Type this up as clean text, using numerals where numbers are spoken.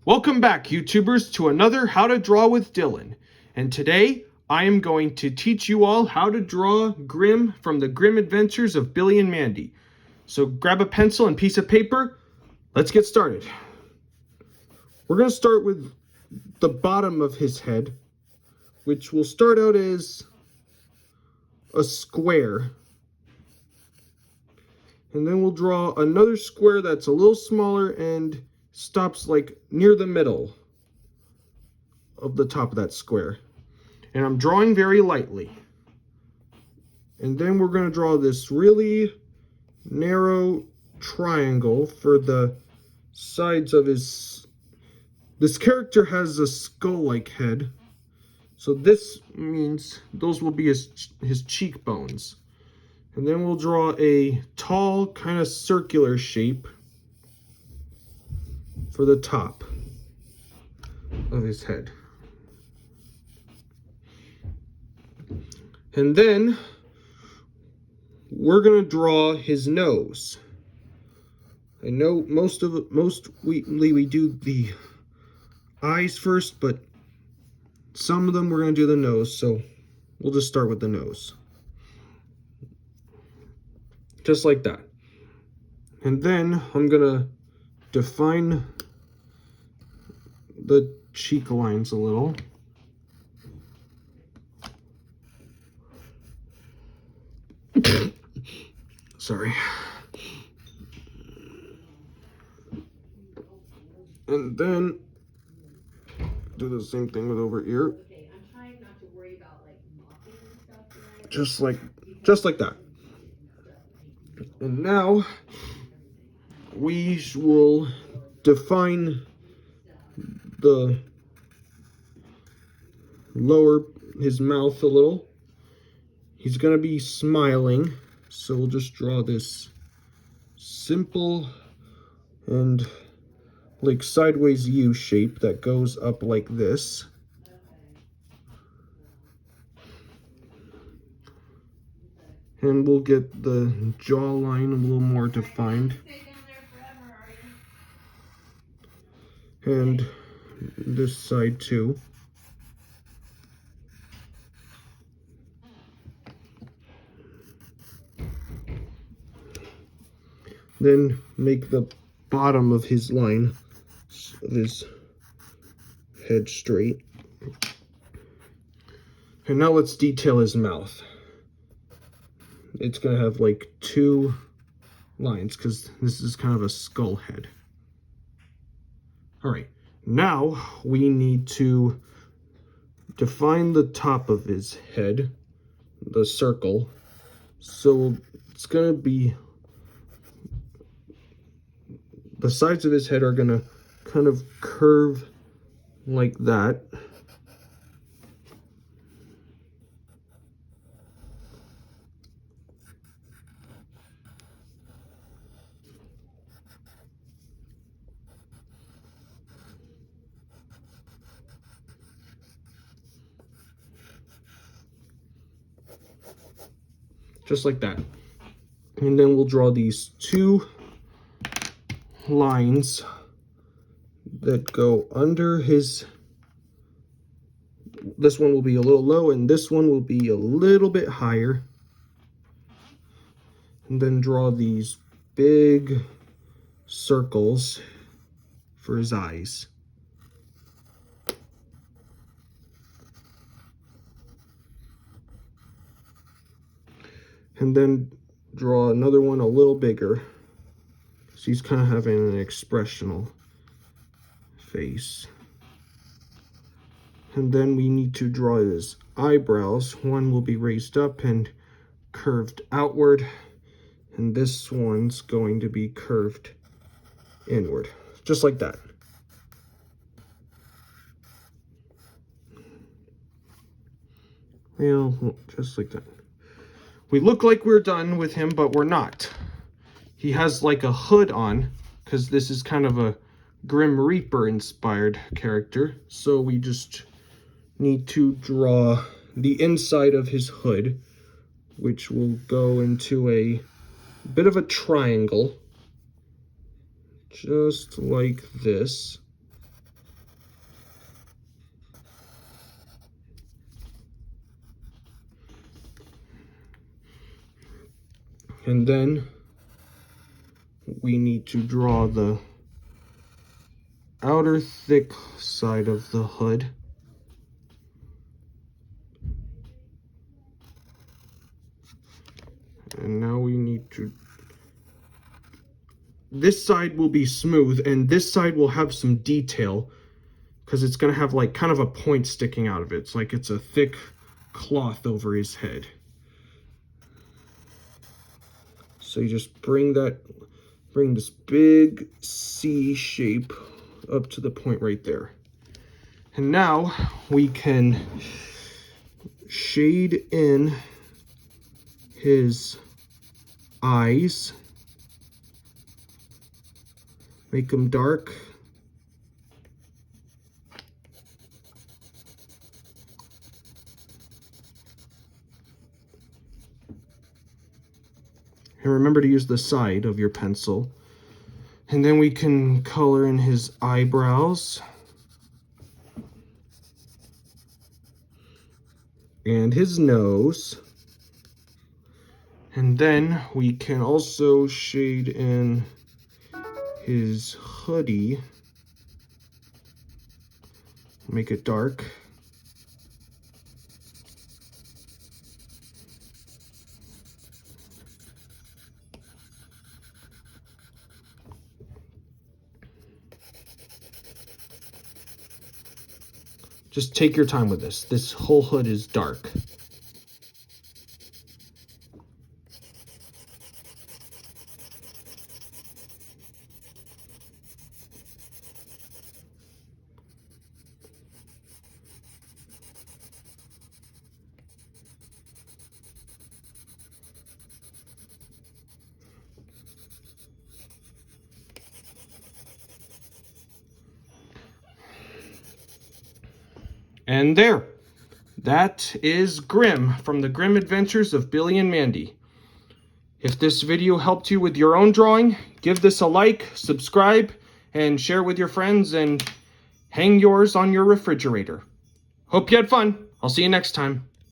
Welcome back, YouTubers, to another How to Draw with Dylan. And today, I am going to teach you all how to draw Grimm from the Grimm Adventures of Billy and Mandy. So grab a pencil and piece of paper. Let's get started. We're going to start with the bottom of his head, which will start out as a square. And then we'll draw another square that's a little smaller and stops like near the middle of the top of that square. And I'm drawing very lightly. And then we're going to draw this really narrow triangle for the sides of his... This character has a skull-like head. So this means those will be his cheekbones. And then we'll draw a tall, kind of circular shape for the top of his head. And then we're going to draw his nose. I know mostly we do the eyes first, but some of them we're going to do the nose, so we'll just start with the nose. Just like that. And then I'm going to define the cheek lines a little. Sorry. And then do the same thing with over here. I'm trying not to worry about like mocking and stuff. Just like that. And now we will define the his mouth a little. He's going to be smiling, so we'll just draw this simple and like sideways U shape that goes up like this. And we'll get the jawline a little more defined. And this side too. Then make the bottom of his line of his head straight. And now let's detail his mouth. It's going to have like two lines because this is kind of a skull head. All right, now we need to define the top of his head, the circle. So it's going to be, the sides of his head are going to kind of curve like that. Just like that. And then we'll draw these two lines that go under his... This one will be a little low and this one will be a little bit higher. And then draw these big circles for his eyes. And then draw another one a little bigger. So he's kind of having an expressional face. And then we need to draw his eyebrows. One will be raised up and curved outward. And this one's going to be curved inward. Just like that. Well, just like that. We look like we're done with him, but we're not. He has like a hood on, because this is kind of a Grim Reaper inspired character. So we just need to draw the inside of his hood, which will go into a bit of a triangle. Just like this. And then we need to draw the outer thick side of the hood. And now we need to, this side will be smooth and this side will have some detail because it's going to have like kind of a point sticking out of it. It's like it's a thick cloth over his head. So you just bring this big C shape up to the point right there. And now we can shade in his eyes, make them dark. And remember to use the side of your pencil. And then we can color in his eyebrows and his nose. And then we can also shade in his hoodie, make it dark. Just take your time with this. This whole hood is dark. And there, that is Grimm from the Grimm Adventures of Billy and Mandy. If this video helped you with your own drawing, give this a like, subscribe, and share with your friends, and hang yours on your refrigerator. Hope you had fun. I'll see you next time.